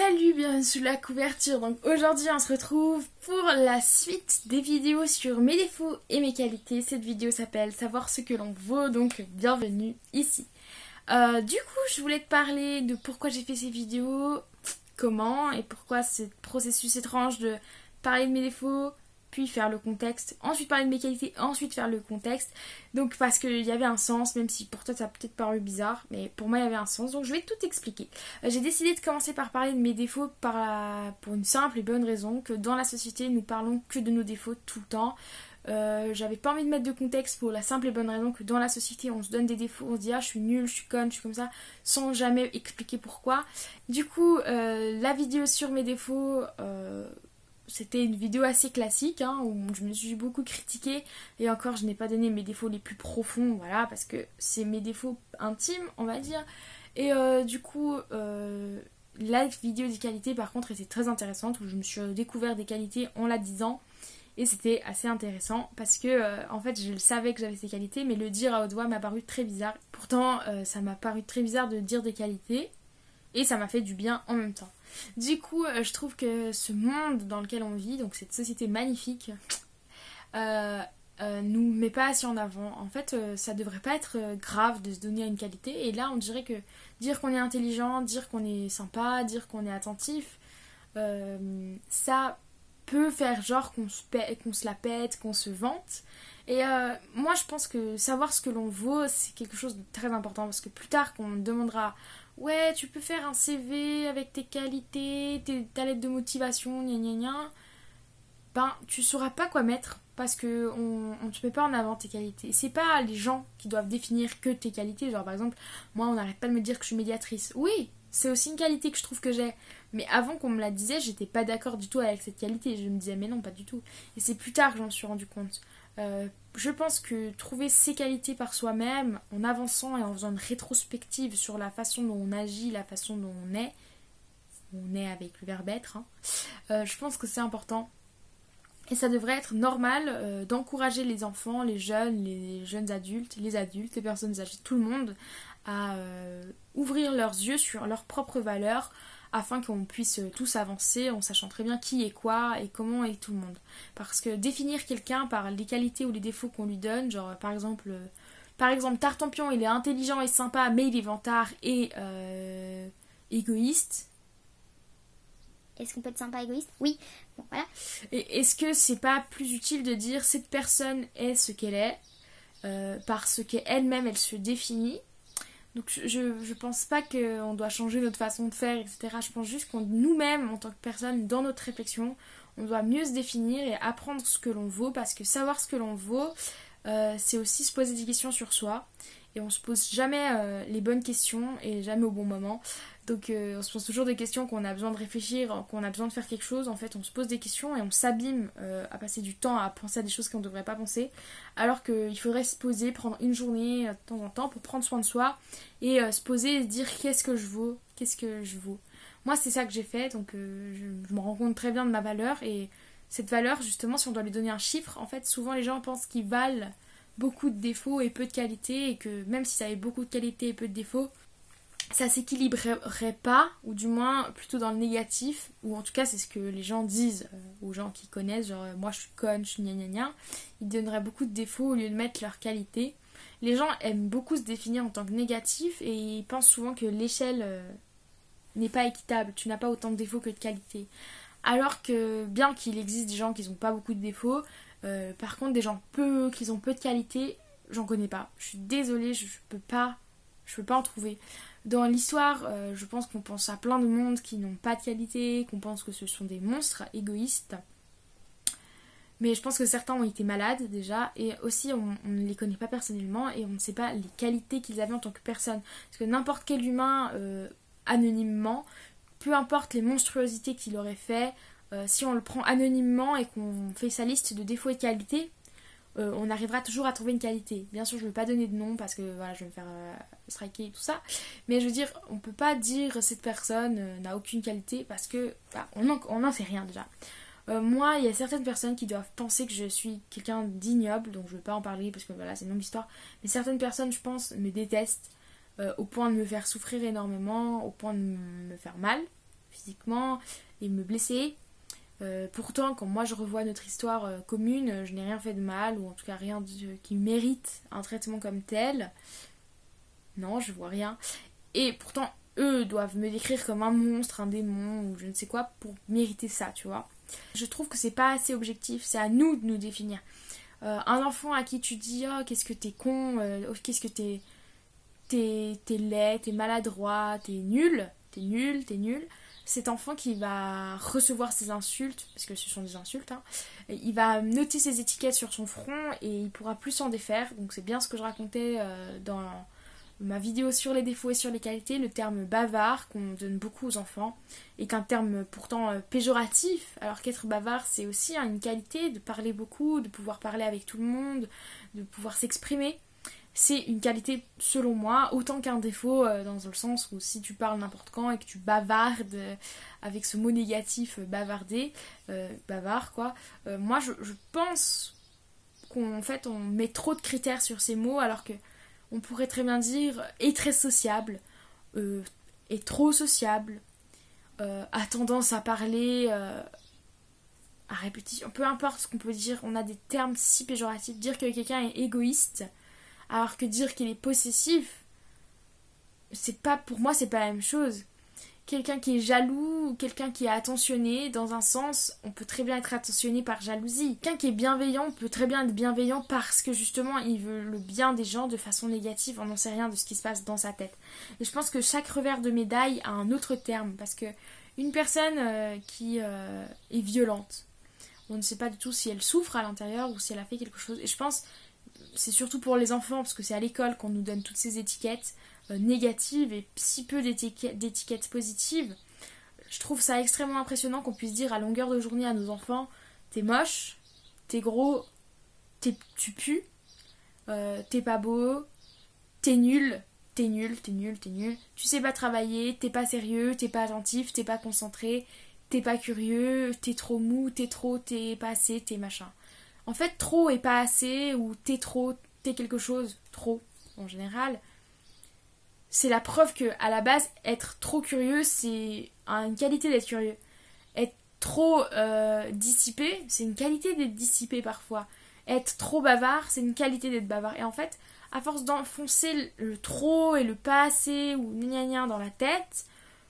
Salut, bienvenue sous la couverture. Donc aujourd'hui on se retrouve pour la suite des vidéos sur mes défauts et mes qualités. Cette vidéo s'appelle Savoir ce que l'on vaut, donc bienvenue ici. Du coup je voulais te parler de pourquoi j'ai fait ces vidéos, comment et pourquoi ce processus étrange de parler de mes défauts, puis faire le contexte, ensuite parler de mes qualités, ensuite faire le contexte. Donc parce qu'il y avait un sens, même si pour toi ça a peut-être paru bizarre, mais pour moi il y avait un sens, donc je vais tout expliquer. J'ai décidé de commencer par parler de mes défauts pour une simple et bonne raison, que dans la société nous parlons que de nos défauts tout le temps. J'avais pas envie de mettre de contexte pour la simple et bonne raison que dans la société on se donne des défauts, on se dit ah je suis nulle, je suis conne, je suis comme ça, sans jamais expliquer pourquoi. Du coup la vidéo sur mes défauts... c'était une vidéo assez classique où je me suis beaucoup critiquée et encore je n'ai pas donné mes défauts les plus profonds, voilà, parce que c'est mes défauts intimes on va dire. Et du coup la vidéo des qualités par contre était très intéressante, où je me suis découvert des qualités en la disant et c'était assez intéressant parce que en fait je le savais que j'avais ces qualités, mais le dire à haute voix m'a paru très bizarre. Pourtant ça m'a paru très bizarre de dire des qualités et ça m'a fait du bien en même temps. Du coup, je trouve que ce monde dans lequel on vit, donc cette société magnifique, nous met pas assez en avant. En fait, ça devrait pas être grave de se donner une qualité. Et là, on dirait que dire qu'on est intelligent, dire qu'on est sympa, dire qu'on est attentif, ça peut faire genre qu'on se la pète, qu'on se vante. Et moi, je pense que savoir ce que l'on vaut, c'est quelque chose de très important. Parce que plus tard, qu'on me demandera... Ouais, tu peux faire un CV avec tes qualités, ta lettre de motivation, gna gna gna. Ben, tu sauras pas quoi mettre parce que on te met pas en avant tes qualités. C'est pas les gens qui doivent définir que tes qualités. Genre, par exemple, moi, on n'arrête pas de me dire que je suis médiatrice. Oui, c'est aussi une qualité que je trouve que j'ai. Mais avant qu'on me la disait, j'étais pas d'accord du tout avec cette qualité. Je me disais, mais non, pas du tout. Et c'est plus tard que j'en suis rendu compte. Je pense que trouver ses qualités par soi-même, en avançant et en faisant une rétrospective sur la façon dont on agit, la façon dont on est avec le verbe être, je pense que c'est important. Et ça devrait être normal d'encourager les enfants, les jeunes adultes, les personnes âgées, tout le monde, à ouvrir leurs yeux sur leurs propres valeurs, afin qu'on puisse tous avancer en sachant très bien qui est quoi et comment est tout le monde. Parce que définir quelqu'un par les qualités ou les défauts qu'on lui donne, genre par exemple Tartampion il est intelligent et sympa mais il est vantard et égoïste. Est-ce qu'on peut être sympa égoïste? Oui, bon voilà. Et est-ce que c'est pas plus utile de dire cette personne est ce qu'elle est parce qu'elle-même elle se définit? Donc je pense pas qu'on doit changer notre façon de faire, etc. Je pense juste qu'on nous-mêmes, en tant que personne, dans notre réflexion, on doit mieux se définir et apprendre ce que l'on vaut, parce que savoir ce que l'on vaut, c'est aussi se poser des questions sur soi. Et on se pose jamais les bonnes questions et jamais au bon moment. Donc on se pose toujours des questions qu'on a besoin de réfléchir, qu'on a besoin de faire quelque chose. En fait, on se pose des questions et on s'abîme à passer du temps à penser à des choses qu'on ne devrait pas penser. Alors qu'il faudrait se poser, prendre une journée de temps en temps pour prendre soin de soi et se poser et se dire qu'est-ce que je vaux, qu'est-ce que je vaux. Moi, c'est ça que j'ai fait, donc je me rends compte très bien de ma valeur. Et cette valeur, justement, si on doit lui donner un chiffre, en fait, souvent les gens pensent qu'ils valent beaucoup de défauts et peu de qualités, et que même si ça avait beaucoup de qualités et peu de défauts, ça s'équilibrerait pas, ou du moins plutôt dans le négatif, ou en tout cas c'est ce que les gens disent aux gens qui connaissent, genre moi je suis conne, je suis gna gna gna, ils donneraient beaucoup de défauts au lieu de mettre leurs qualités. Les gens aiment beaucoup se définir en tant que négatif et ils pensent souvent que l'échelle n'est pas équitable, tu n'as pas autant de défauts que de qualités. Alors que bien qu'il existe des gens qui n'ont pas beaucoup de défauts, par contre des gens qui ont peu de qualité, j'en connais pas. Je suis désolée, je peux pas en trouver. Dans l'histoire, je pense qu'on pense à plein de monde qui n'ont pas de qualité, qu'on pense que ce sont des monstres égoïstes. Mais je pense que certains ont été malades déjà, et aussi on ne les connaît pas personnellement et on ne sait pas les qualités qu'ils avaient en tant que personne. Parce que n'importe quel humain, anonymement, peu importe les monstruosités qu'il aurait fait, si on le prend anonymement et qu'on fait sa liste de défauts et de qualités, on arrivera toujours à trouver une qualité. Bien sûr, je ne veux pas donner de nom parce que voilà, je vais me faire striker et tout ça. Mais je veux dire, on peut pas dire cette personne n'a aucune qualité parce que on n'en sait rien déjà. Moi, il y a certaines personnes qui doivent penser que je suis quelqu'un d'ignoble, donc je ne veux pas en parler parce que voilà, c'est une longue histoire. Mais certaines personnes, je pense, me détestent au point de me faire souffrir énormément, au point de me faire mal. physiquement et me blesser. Pourtant, quand moi je revois notre histoire commune, je n'ai rien fait de mal, ou en tout cas rien qui mérite un traitement comme tel. Non, je vois rien. Et pourtant, eux doivent me décrire comme un monstre, un démon, ou je ne sais quoi, pour mériter ça, tu vois. Je trouve que c'est pas assez objectif, c'est à nous de nous définir. Un enfant à qui tu dis « Oh, qu'est-ce que t'es con, qu'est-ce que t'es laid, t'es maladroit, t'es nul », cet enfant qui va recevoir ces insultes, parce que ce sont des insultes, hein, il va noter ses étiquettes sur son front et il pourra plus s'en défaire. Donc c'est bien ce que je racontais dans ma vidéo sur les défauts et sur les qualités, le terme bavard qu'on donne beaucoup aux enfants, est qu'un terme pourtant péjoratif, alors qu'être bavard c'est aussi une qualité, de parler beaucoup, de pouvoir parler avec tout le monde, de pouvoir s'exprimer. C'est une qualité selon moi, autant qu'un défaut dans le sens où si tu parles n'importe quand et que tu bavardes avec ce mot négatif bavarder, bavard quoi, moi je pense qu'en fait on met trop de critères sur ces mots alors que on pourrait très bien dire est très sociable, est trop sociable, a tendance à parler à répétition, peu importe ce qu'on peut dire, on a des termes si péjoratifs, dire que quelqu'un est égoïste alors que dire qu'il est possessif, pour moi c'est pas la même chose. Quelqu'un qui est jaloux ou quelqu'un qui est attentionné, dans un sens, on peut très bien être attentionné par jalousie. Quelqu'un qui est bienveillant peut très bien être bienveillant parce que justement il veut le bien des gens de façon négative, on n'en sait rien de ce qui se passe dans sa tête. Et je pense que chaque revers de médaille a un autre terme, parce que une personne qui est violente, on ne sait pas du tout si elle souffre à l'intérieur ou si elle a fait quelque chose. Et je pense c'est surtout pour les enfants, parce que c'est à l'école qu'on nous donne toutes ces étiquettes négatives et si peu d'étiquettes positives. Je trouve ça extrêmement impressionnant qu'on puisse dire à longueur de journée à nos enfants t'es moche, t'es gros, tu pues, t'es pas beau, t'es nul, tu sais pas travailler, t'es pas sérieux, t'es pas attentif, t'es pas concentré, t'es pas curieux, t'es trop mou, t'es pas assez, t'es machin. En fait, trop et pas assez, ou t'es trop, t'es quelque chose, trop, en général, c'est la preuve que, à la base, être trop curieux, c'est une qualité d'être curieux. Être trop dissipé, c'est une qualité d'être dissipé parfois. Être trop bavard, c'est une qualité d'être bavard. Et en fait, à force d'enfoncer le trop et le pas assez, ou gna gna dans la tête,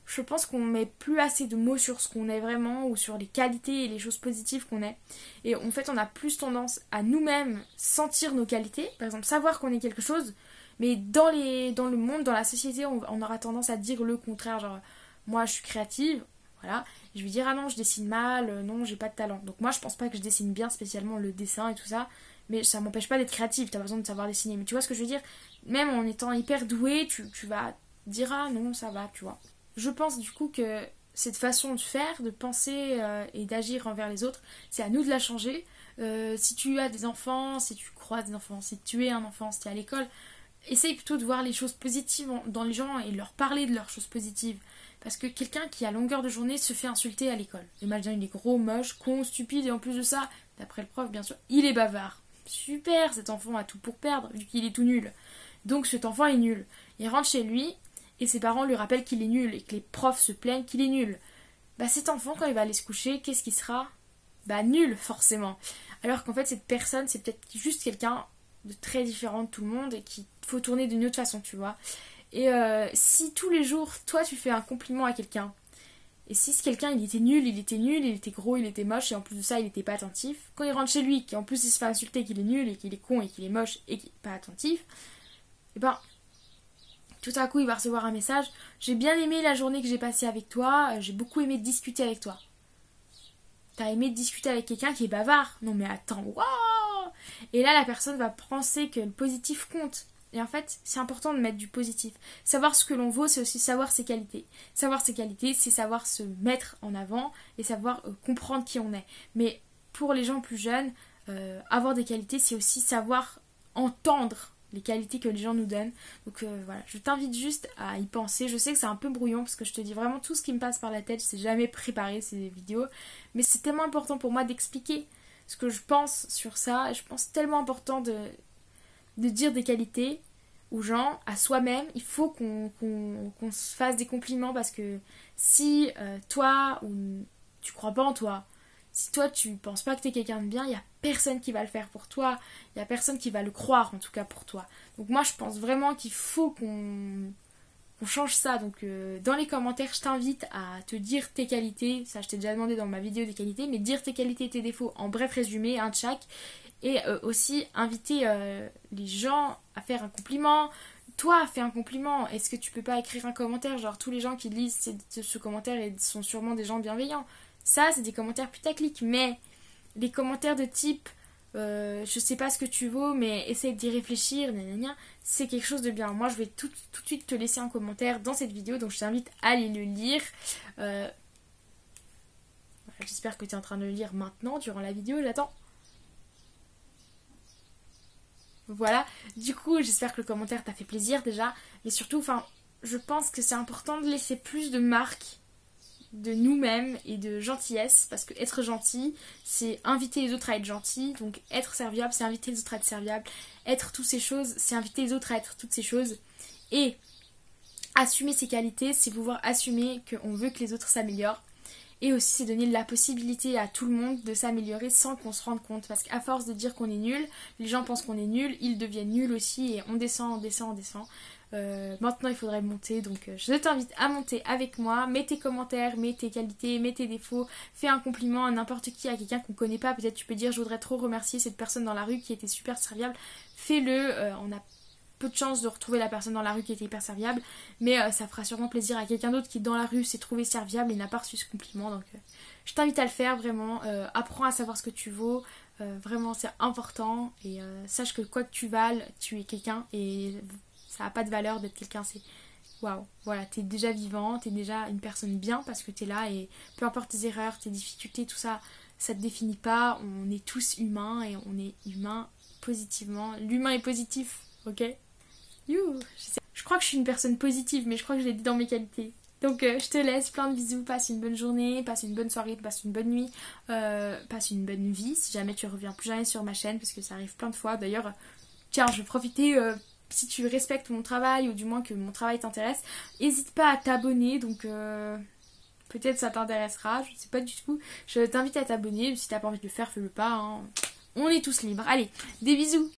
je pense qu'on met plus assez de mots sur ce qu'on est vraiment ou sur les qualités et les choses positives qu'on est. Et en fait, on a plus tendance à nous-mêmes sentir nos qualités, par exemple savoir qu'on est quelque chose, mais dans le monde, dans la société, on aura tendance à dire le contraire, genre moi je suis créative, voilà, et je vais dire ah non je dessine mal, non j'ai pas de talent. Donc moi je pense pas que je dessine bien spécialement le dessin et tout ça, mais ça m'empêche pas d'être créative, t'as besoin de savoir dessiner. Mais tu vois ce que je veux dire, même en étant hyper douée, tu vas dire ah non ça va, tu vois. Je pense du coup que cette façon de faire, de penser et d'agir envers les autres, c'est à nous de la changer. Si tu as des enfants, si tu crois des enfants, si tu es un enfant, si tu es à l'école, essaye plutôt de voir les choses positives dans les gens et leur parler de leurs choses positives. Parce que quelqu'un qui à longueur de journée se fait insulter à l'école, imagine il est gros, moche, con, stupide, et en plus de ça, d'après le prof bien sûr, il est bavard. Super, cet enfant a tout pour perdre vu qu'il est tout nul. Donc cet enfant est nul. Il rentre chez lui et ses parents lui rappellent qu'il est nul et que les profs se plaignent qu'il est nul. Bah cet enfant quand il va aller se coucher, qu'est-ce qu'il sera ? Bah nul forcément. Alors qu'en fait cette personne c'est peut-être juste quelqu'un de très différent de tout le monde et qu'il faut tourner d'une autre façon, tu vois. Et si tous les jours toi tu fais un compliment à quelqu'un, et si ce quelqu'un il était nul, il était gros, il était moche et en plus de ça il était pas attentif, quand il rentre chez lui, qu'en plus il se fait insulter qu'il est nul et qu'il est con et qu'il est moche et qu'il est pas attentif, et ben tout à coup il va recevoir un message, j'ai bien aimé la journée que j'ai passée avec toi, j'ai beaucoup aimé discuter avec toi. T'as aimé discuter avec quelqu'un qui est bavard? Non mais attends, waouh! Et là la personne va penser que le positif compte. Et en fait, c'est important de mettre du positif. Savoir ce que l'on vaut, c'est aussi savoir ses qualités. Savoir ses qualités, c'est savoir se mettre en avant et savoir comprendre qui on est. Mais pour les gens plus jeunes, avoir des qualités, c'est aussi savoir entendre les qualités que les gens nous donnent. Donc voilà, je t'invite juste à y penser. Je sais que c'est un peu brouillon parce que je te dis vraiment tout ce qui me passe par la tête. Je sais jamais préparer ces vidéos. Mais c'est tellement important pour moi d'expliquer ce que je pense sur ça. Et je pense tellement important de dire des qualités aux gens, à soi-même, il faut qu'on se fasse des compliments parce que si toi, ou tu crois pas en toi, si toi tu penses pas que t'es quelqu'un de bien, il n'y a personne qui va le faire pour toi, il n'y a personne qui va le croire en tout cas pour toi. Donc moi je pense vraiment qu'il faut qu'on change ça. Donc dans les commentaires, je t'invite à te dire tes qualités, ça je t'ai déjà demandé dans ma vidéo des qualités, mais dire tes qualités et tes défauts en bref résumé, un de chaque. Et aussi inviter les gens à faire un compliment. Toi, fais un compliment. Est-ce que tu peux pas écrire un commentaire? Genre, tous les gens qui lisent ce commentaire sont sûrement des gens bienveillants. Ça, c'est des commentaires putaclic. Mais les commentaires de type je sais pas ce que tu vaux, mais essaye d'y réfléchir, gna gna gna, c'est quelque chose de bien. Moi, je vais tout de suite te laisser un commentaire dans cette vidéo, donc je t'invite à aller le lire. Voilà, j'espère que tu es en train de le lire maintenant, durant la vidéo, j'attends. Voilà, du coup j'espère que le commentaire t'a fait plaisir déjà, mais surtout, enfin, je pense que c'est important de laisser plus de marques de nous-mêmes et de gentillesse, parce que être gentil, c'est inviter les autres à être gentils, donc être serviable, c'est inviter les autres à être serviables, être toutes ces choses, c'est inviter les autres à être toutes ces choses, et assumer ses qualités, c'est pouvoir assumer qu'on veut que les autres s'améliorent. Et aussi, c'est donner la possibilité à tout le monde de s'améliorer sans qu'on se rende compte. Parce qu'à force de dire qu'on est nul, les gens pensent qu'on est nul, ils deviennent nuls aussi et on descend, on descend, on descend. Maintenant, il faudrait monter. Donc, je t'invite à monter avec moi. Mets tes commentaires, mets tes qualités, mets tes défauts. Fais un compliment à n'importe qui, à quelqu'un qu'on connaît pas. Peut-être tu peux dire, je voudrais trop remercier cette personne dans la rue qui était super serviable. Fais-le. On a peu de chance de retrouver la personne dans la rue qui était hyper serviable, mais ça fera sûrement plaisir à quelqu'un d'autre qui dans la rue s'est trouvé serviable et n'a pas reçu ce compliment. Donc je t'invite à le faire vraiment. Apprends à savoir ce que tu vaux, vraiment c'est important, et sache que quoi que tu vales, tu es quelqu'un et ça n'a pas de valeur d'être quelqu'un. C'est waouh, voilà, t'es déjà vivant, t'es déjà une personne bien parce que t'es là, et peu importe tes erreurs, tes difficultés, tout ça, ça te définit pas. On est tous humains et on est humain positivement. L'humain est positif, ok? Je crois que je suis une personne positive, mais je crois que je l'ai dit dans mes qualités. Donc je te laisse, plein de bisous, passe une bonne journée, passe une bonne soirée, passe une bonne nuit, passe une bonne vie, si jamais tu reviens plus jamais sur ma chaîne, parce que ça arrive plein de fois. D'ailleurs, tiens, je vais profiter, si tu respectes mon travail, ou du moins que mon travail t'intéresse, n'hésite pas à t'abonner, donc peut-être ça t'intéressera, je sais pas du tout. Je t'invite à t'abonner, si t'as pas envie de le faire, fais-le pas, hein. On est tous libres. Allez, des bisous.